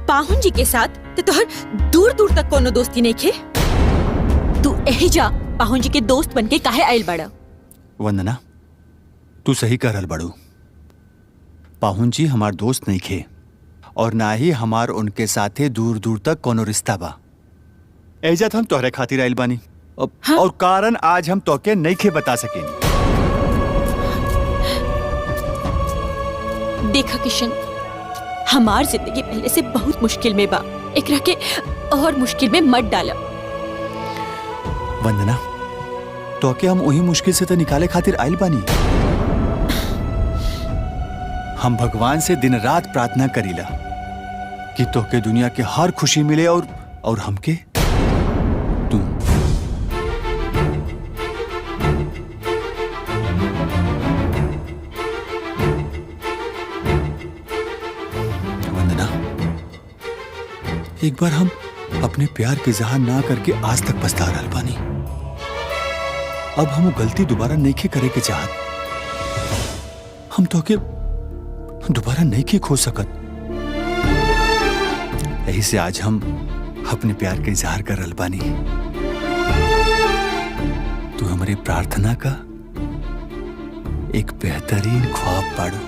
पाहुन जी के साथ तो तोहर दूर दूर तक कोनो दोस्ती नहीं खे। तू एजा पाहुन जी के दोस्त बन के काहे आइल बड़ा? वंदना, तू सही कह रहल बड़ू। पाहुन जी हमार दोस्त नहीं खे, और ना ही हमार उनके साथे दूर दूर तक कोनो रिश्ता बा। एजा हम तोहरे खातिर आइल बानी। हाँ? और कारण आज हम तोके नहीं खे बता सकें। देखा किशन, हमार जिंदगी पहले से बहुत मुश्किल में बा, एकरा के और मुश्किल में मत डाला। वंदना, तोके हम वही मुश्किल से तो निकाले खातिर आइल बानी। हम भगवान से दिन रात प्रार्थना करीला कि तोके दुनिया के हर खुशी मिले, और हमके तू। वंदना, एक बार हम अपने प्यार के इजहार ना करके आज तक पछता रहल बानी। अब हम वो गलती दोबारा नहीं करे के चाहत। हम तो के दोबारा नहीं के खो सकत। यही से आज हम अपने प्यार का इजहार कर रहल बानी। तू हमारे प्रार्थना का एक बेहतरीन ख्वाब पाड़ो।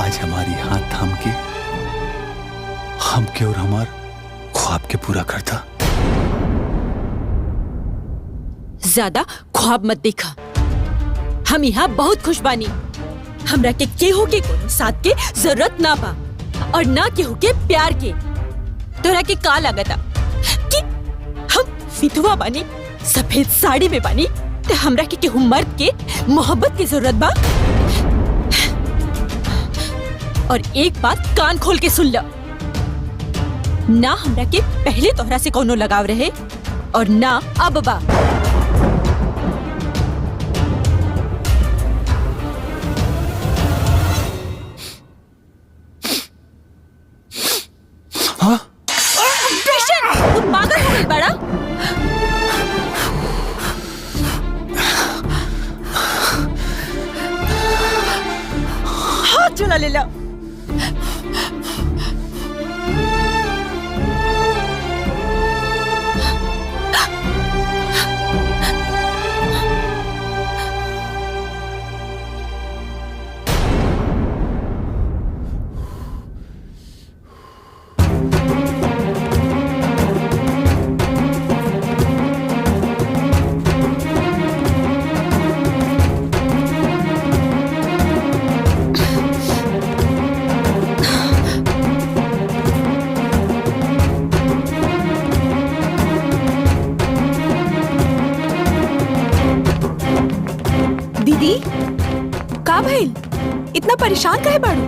आज हमारी हाथ थाम के हमके और हमार ख्वाब के पूरा करता। ज्यादा ख्वाब मत देखा। हम यहाँ बहुत खुश बानी। हमरा के केहू के कोनो साथ के जरूरत ना बा, और ना केहू के प्यार के। तोरा के का लगता कि हम विधवा बानी, सफेद साड़ी में बानी, तो हमरा के केहू मर्द के मोहब्बत की जरूरत बा? और एक बात कान खोल के सुन लो, ना हमरा के पहले तोहरा से कोनो लगाव रहे, और ना अब बा। तू पागल हो गई बड़ा? हाथ चला ले ला। इतना परेशान काहे बाड़ू?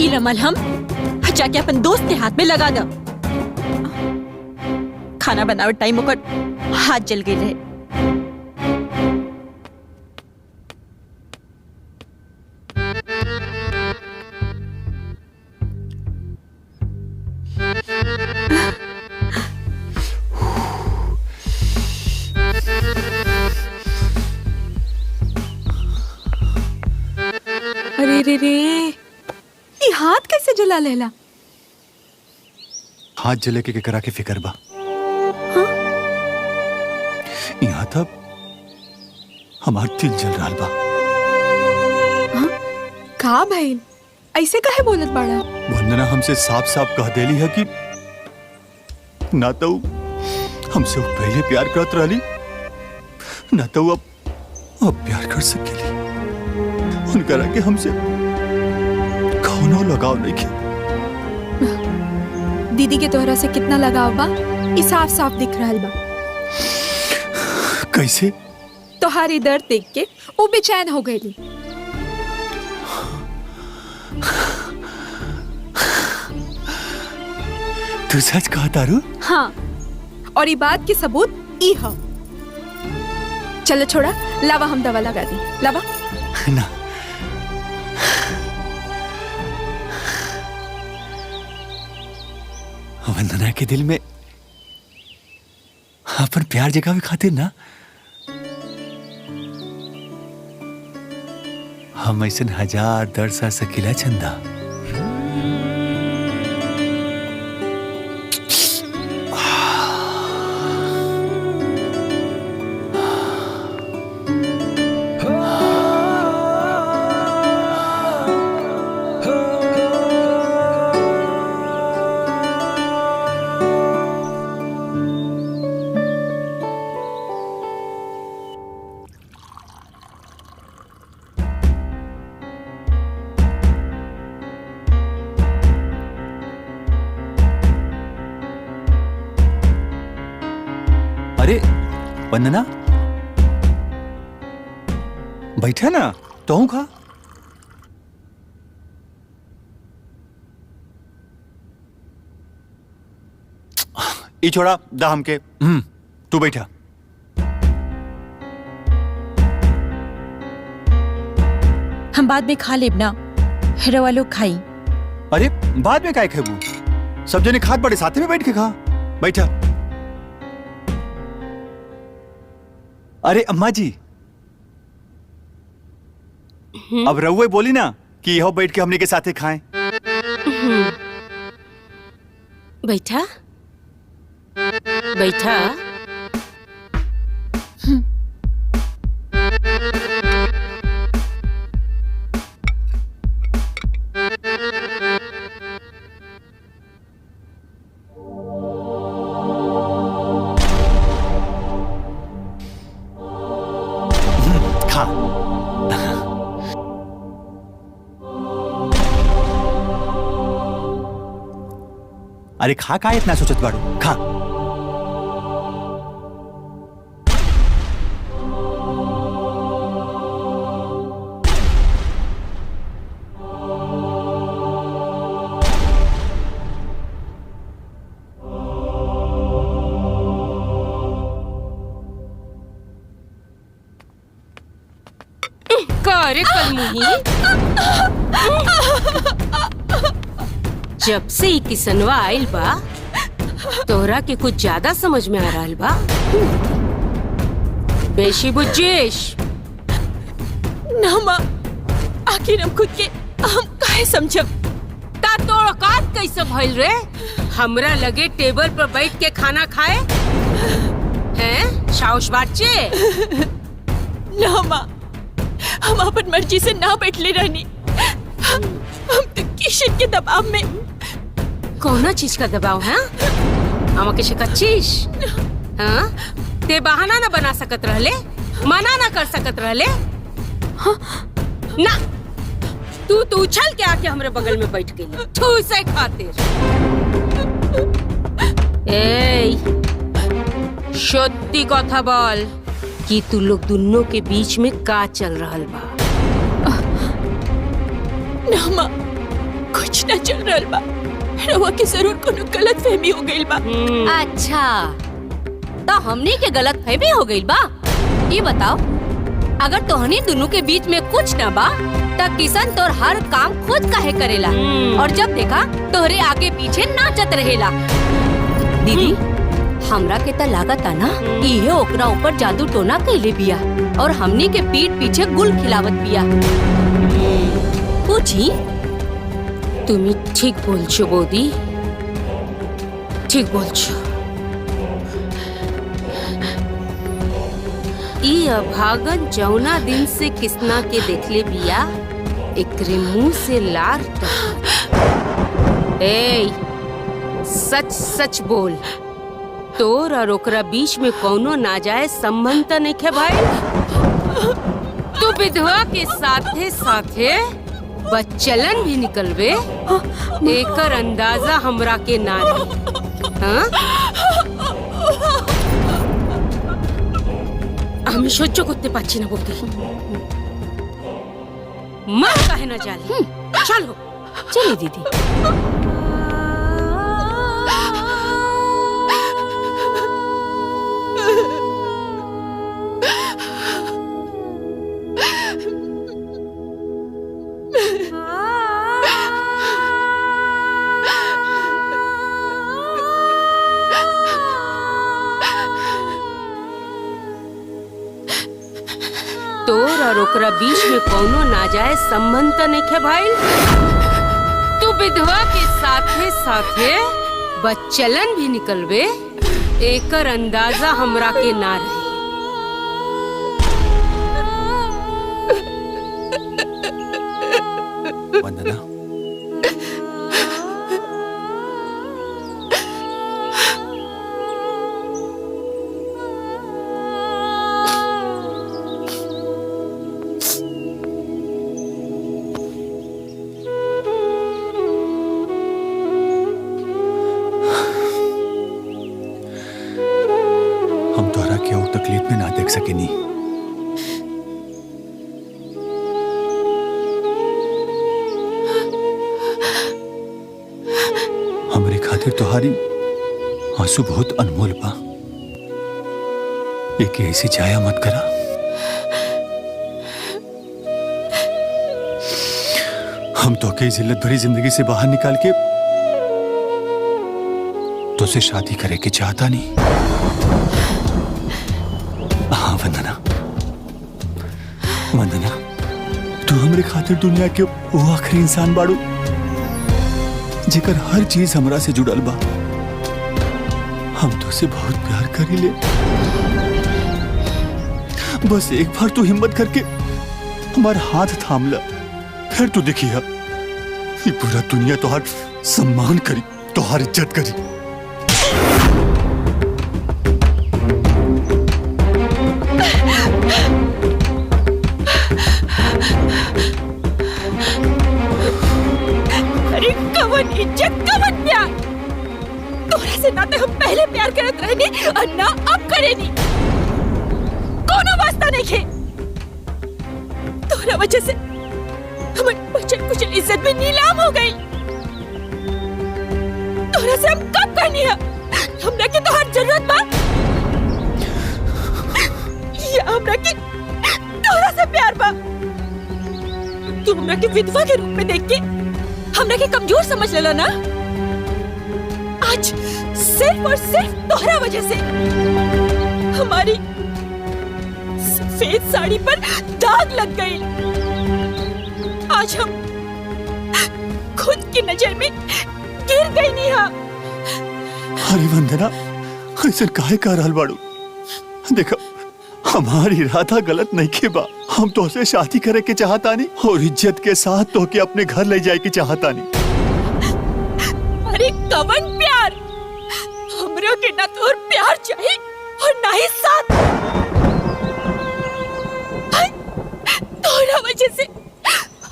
ई रमल हम जाके अपन दोस्त के हाथ में लगा दो। खाना बनावे टाइम ओकर हाथ जल गई रहे। अरे रे रे, ये हाथ कैसे जला लेला? हाथ जले के करा के फिकर बा। यहाँ तब हमार दिल जल रहा बा। का भाई ऐसे काहे बोलत बाड़ा? वंदना हमसे साफ साफ कह देली है कि ना तो हमसे वो पहले प्यार करत रहली, ना तो अब प्यार कर सकेली। उनकरा के हमसे कौनो लगाव नहीं के। दीदी के तोहरा से कितना लगाव बा ई साफ साफ दिख रहा बा। कैसे? तोहारी दर्द देख के वो बेचैन हो गई। तू सच कहा तारू? हाँ, और ये बात की सबूत ई है। चलो छोड़ा, लावा हम दवा लगा दी। लावा ना, वंदना के दिल में अपन प्यार जगावे खातिर ना हम ऐसे हजार दर्द सा सकीला चंदा। अरे वंदना, बैठा ना तो हूं खा। ई छोड़ा दा हमके। तू बैठा। हम बाद में खा लेब ना, हेरो वालों खाई। अरे बाद में काय खेबू? सब जने खात बड़े साथे में बैठ के खा। बैठा। अरे अम्मा जी, अब रहुए बोली ना कि यह बैठ के हमने के साथे खाएं। बैठा बैठा। खा। अरे खा, का इतना सोचत बाड़ू? खा। करे कलमुही, जब से ई किसनवा आइल बा तोहरा के कुछ ज्यादा समझ में आ रहल बा। बेशी बुझेश ना माँ, आखिर हम खुद के हम काहे समझब? ता तोड़ औकात कैसे भइल रे? हमरा लगे टेबल पर बैठ के खाना खाए हैं? शाउश बाचे ना माँ, हम अपन मर्जी से ना बैठले रहनी। हम तो किशन के दबाव में। कौना चीज का दबाव है? हम के शिकचिश हाँ? ते बहाना ना बना सकत रहले, मना ना कर सकत रहले। हाँ? ना तू उछल के आके हमरे बगल में बैठ गई ठू से खातिर। ए सत्य कथा बोल कि तू लोग दोनों के बीच में का चल रहल बा? ना माँ, कुछ ना चल रहल बा। रवा के जरूर कोनो गलत फहमी हो गई बा। अच्छा, तो हमनी के गलत फहमी हो गई बा। ये बताओ, अगर तोहनी दोनों के बीच में कुछ ना बा तब किशन तोर हर काम खुद काहे करेला और जब देखा तोहरे आगे पीछे नाचत रहेला। दीदी, हमरा के त लागता ना इहे ओकरा ऊपर जादू टोना कैले बिया और हमनी के पीठ पीछे गुल खिलावत बिया। पूछी? তুমি ঠিক বলছো বৌদি, ঠিক বলছো। ई अभागन जौना दिन से किसना के देखले बिया, एकरे मुंह से लार ए सच सच बोल, तोर और ओकरा बीच में कौनो नाजायज संबंध त नइखे भाई? तू विधवा के साथे साथे बच्चलन भी निकलवे, एकर अंदाजा हमरा के ना रही। हाँ? আমি সহ্য করতে পারছি না বৌদি, মা কাহে না জানি। চলো चलिए दीदी। तोर और ओकरा बीच में कौनो नाजायज संबंध त नइखे भाई? तू विधवा के साथे साथे बच्चलन भी निकलवे, एकर अंदाजा हमरा के ना रही। वंदना, हम तोहरा के और तकलीफ में ना देख सकेनी। हमरे खातिर तोहारी आंसू बहुत अनमोल बा, एके ऐसे जाया मत करा। हम तो के जिल्लत भरी जिंदगी से बाहर निकाल के तो से शादी करे के चाहता नहीं। हाँ वंदना, वंदना, तू हमरे खातिर दुनिया के वो आखिरी इंसान बाड़ू जेकर हर चीज हमरा से जुड़ल बा। हम तो से बहुत प्यार करीले, बस एक बार तू हिम्मत करके हमारा हाथ थाम ला, फिर तू देखिए ये पूरा दुनिया तोहार सम्मान करी, तोहार इज्जत करी। अरे कवन इज्जत, कवन प्यार। तोरा से ना तो हम पहले प्यार करत रहनी और ना अब करेनी। कोनो वास्ता नहीं खे। तोरा वजह से हमारी बचन कुचल इज्जत भी नीलाम हो गई। तोरा से हम कब करनी है? हमरा की तो हर जरूरत बा या हमरा की तोरा से प्यार बा? तू हमरा की विधवा के रूप में देख के हमरा के कमजोर समझ लेला ना। आज सिर्फ और सिर्फ तोहरा वजह से हमारी सफेद साड़ी पर दाग लग गई। आज हम खुद की नजर में गिर गई नेहा। अरे वंदना, ऐसा काहे कर रहल बाड़ू? देखो, हमारी इरादा गलत नहीं के बा। हम तो से शादी करे के चाहता नहीं और इज्जत के साथ तो के अपने घर ले जाए के चाहता नहीं। अरे कवन प्यार, हमरो के ना तो और प्यार चाहिए और ना ही साथ। तोरा वजह से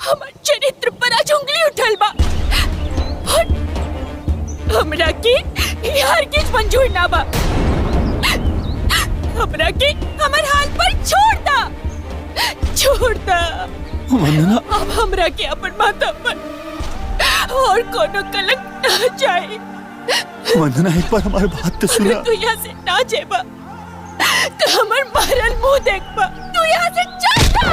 हमार चरित्र पर आज उंगली उठल बा और हमरा की यार की मंजूर ना बा। हमरा की हमार हाल पर छोड़ दा, छोड़ दा। वंदना, अब हमरा के अपन माथा पर और कोनो कलंक ना जाए। वंदना एक बार हमारी बात तो सुना। तू यहाँ से ना जेबा तो हमर मरल मुंह देखबा। तू यहाँ से चल जा।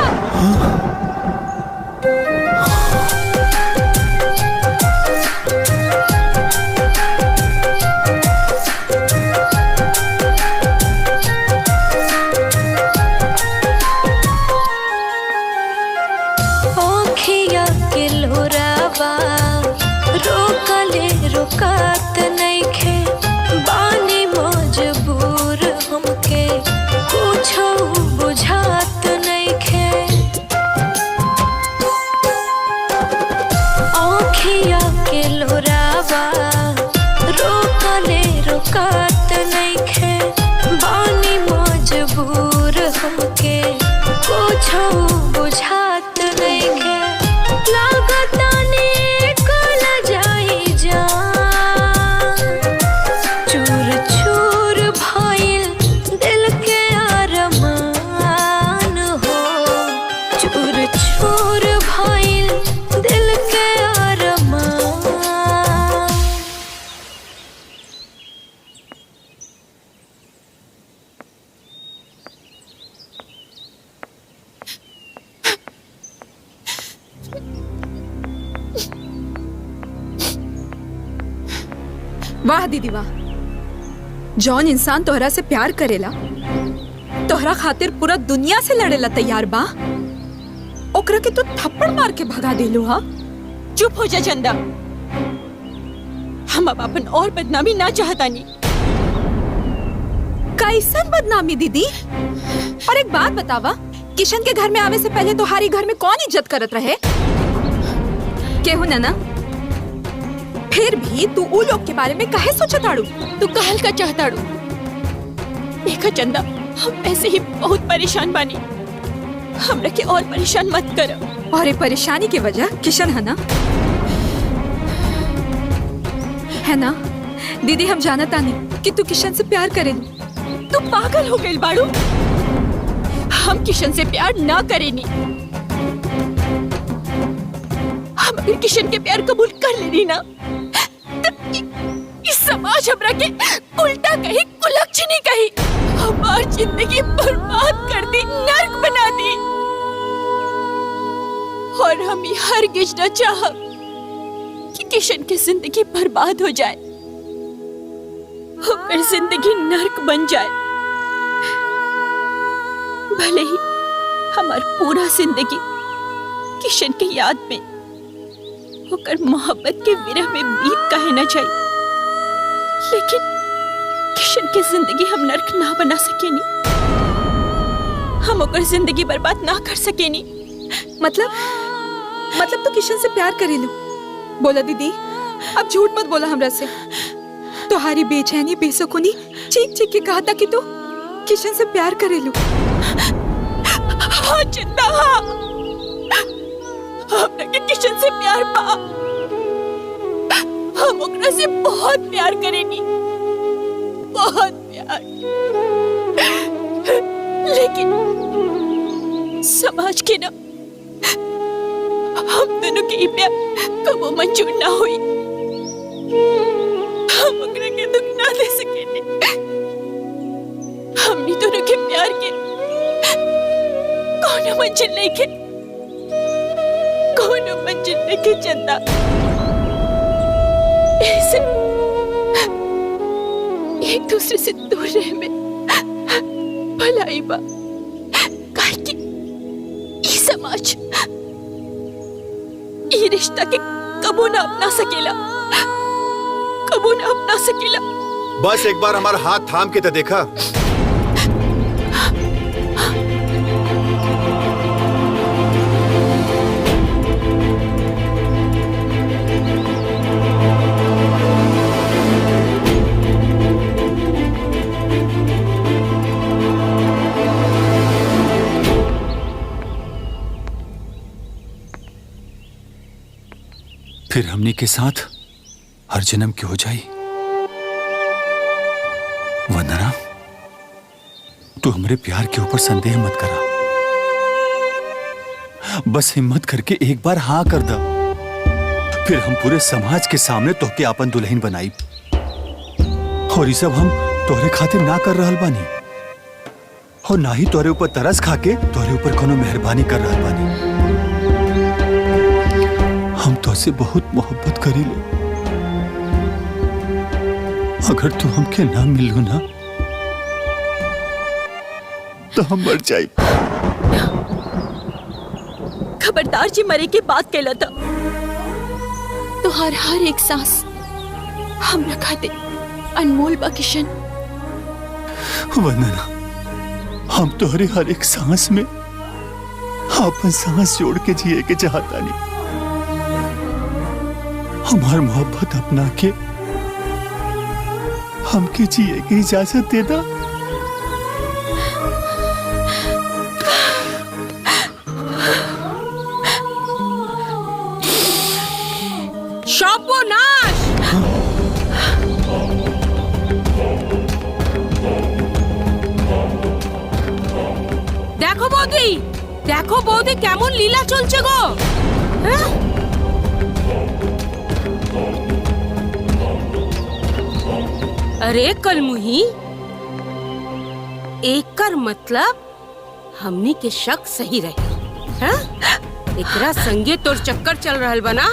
रोकात नइखे बानी मजबूर हमके कुछो बुझात नइखे आँखिया के लोरावा रोकले रोकात नइखे बानी मजबूर हमके कुछो बुझात नइखे लागता वाह दीदी वाह। जौन इंसान तोहरा से प्यार करेला तोहरा खातिर पूरा दुनिया से लड़ेला तैयार बा, ओकरा के तो थप्पड़ मार के भगा देलू हा। चुप हो जा चंदा। हम अब अपन और बदनामी ना चाहतानी। कैसन बदनामी दीदी? और एक बात बतावा, किशन के घर में आवे से पहले तुम्हारी घर में कौन इज्जत करत रहे? केहू ना? फिर भी तू उ लोग के बारे में काहे सोचताड़ू? तू कहल का चाहताड़ू? देखा चंदा, हम ऐसे ही बहुत परेशान बानी। हमरा के और परेशान मत कर। और ये परेशानी की वजह किशन है ना? है ना? दीदी हम जानता नहीं कि तू किशन से प्यार करेली। तू पागल हो गई बाड़ू। हम किशन से प्यार ना करेनी। हम अगर किशन के प्यार कबूल कर लेनी ना, इस समाज हमरा के उल्टा कही, कुलक्षणी कही, हमारी जिंदगी बर्बाद कर दी, नर्क बना दी। और हम हरगिज न चाहब कि किशन की जिंदगी बर्बाद हो जाए, और जिंदगी नर्क बन जाए। भले ही हमार पूरा जिंदगी किशन की याद में होकर मोहब्बत के विरह में बीत काहे न जाए, लेकिन किशन की जिंदगी हम नर्क ना बना सकेनी। हम ओकर जिंदगी बर्बाद ना कर सकेनी। मतलब तो किशन से प्यार करेलू? बोला दीदी, अब झूठ मत बोला हमरा से। तुम्हारी बेचैनी बेसुकुनी चीख चीख के कहा था कि तू किशन से प्यार करेलू। हाँ चिंता, हाँ हमने किशन से प्यार पा। हम ओकरा से बहुत प्यार करेनी, बहुत प्यार। लेकिन समाज के ना हम दोनों के ही प्यार कबो मंजूर ना हुई। हम ओकरा के दुख ना दे सकेनी। हमनी दोनों के प्यार के कौनो मंजिल नहीं के, कौनो मंजिल नहीं के चंदा। ऐसे एक दूसरे से दूर रहे में भलाई बा, काहे कि ई समाज ई रिश्ता के कबो ना अपना सकेला, कबो ना अपना सकेला। बस एक बार हमारा हाथ थाम के तो देखा। फिर हमने के साथ हर जन्म की हो जाई। वंदना, तू हमरे प्यार के ऊपर संदेह मत करा। बस हिम्मत करके एक बार हाँ कर दा, फिर हम पूरे समाज के सामने तोहके आपन दुल्हन बनाई। और ये सब हम तोहरे खातिर ना कर रहल बानी, और ना ही तोहरे ऊपर तरस खाके तोहरे ऊपर कोनो मेहरबानी कर रहल बानी। हम तोहसे बहुत मोहब्बत करीले। अगर तू हमके ना मिलू ना तो हम मर जाए। खबरदार जी, मरे की बात कहला था। तो हर एक सांस हम रखा दे अनमोल बा किशन। वंदना, हम तोहरे हर एक सांस में अपन सांस जोड़ के जिए के चाहता नहीं। हमार मोहब्बत अपना के हमके जिए की इजाजत दे दा। शापोनाश! देखो बौदी केमन लीला चलছে গো। अरे कलमुही, एकर मतलब हमनी के शक सही रहे। हाँ? एकरा संगे तोर चक्कर चल रहल बना।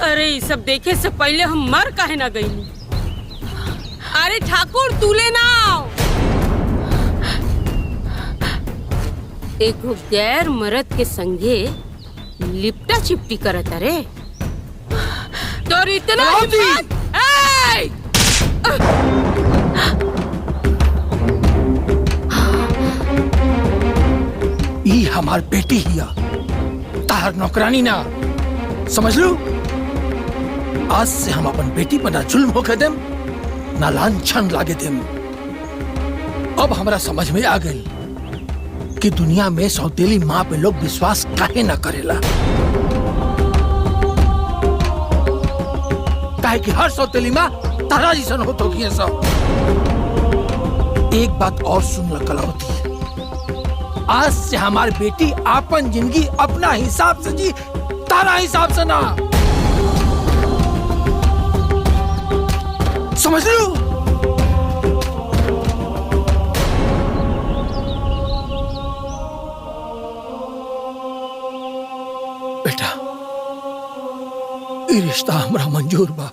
अरे ये सब देखे से पहले हम मर काहे ना गई। अरे ठाकुर तूले ना आओ। एगो गैर मर्द के संगे लिपटा चिपटी करत अरे तोर इतना हिम्मत। ई हमार बेटी हिया, तार नौकरानी ना, समझ लो। आज से हम अपन बेटी पर ना जुल्म होके देम ना लांछन लागे देम। अब हमरा समझ में आ गई कि दुनिया में सौतेली माँ पे लोग विश्वास काहे ना करेला। काहे कि हर सौतेली माँ तारा जैसन होत होगी सब। एक बात और सुन ल कलावती, आज से हमारी बेटी आपन जिंदगी अपना हिसाब से जी, तारा हिसाब से ना, समझ लो। बेटा, ये रिश्ता हमरा मंजूर बा।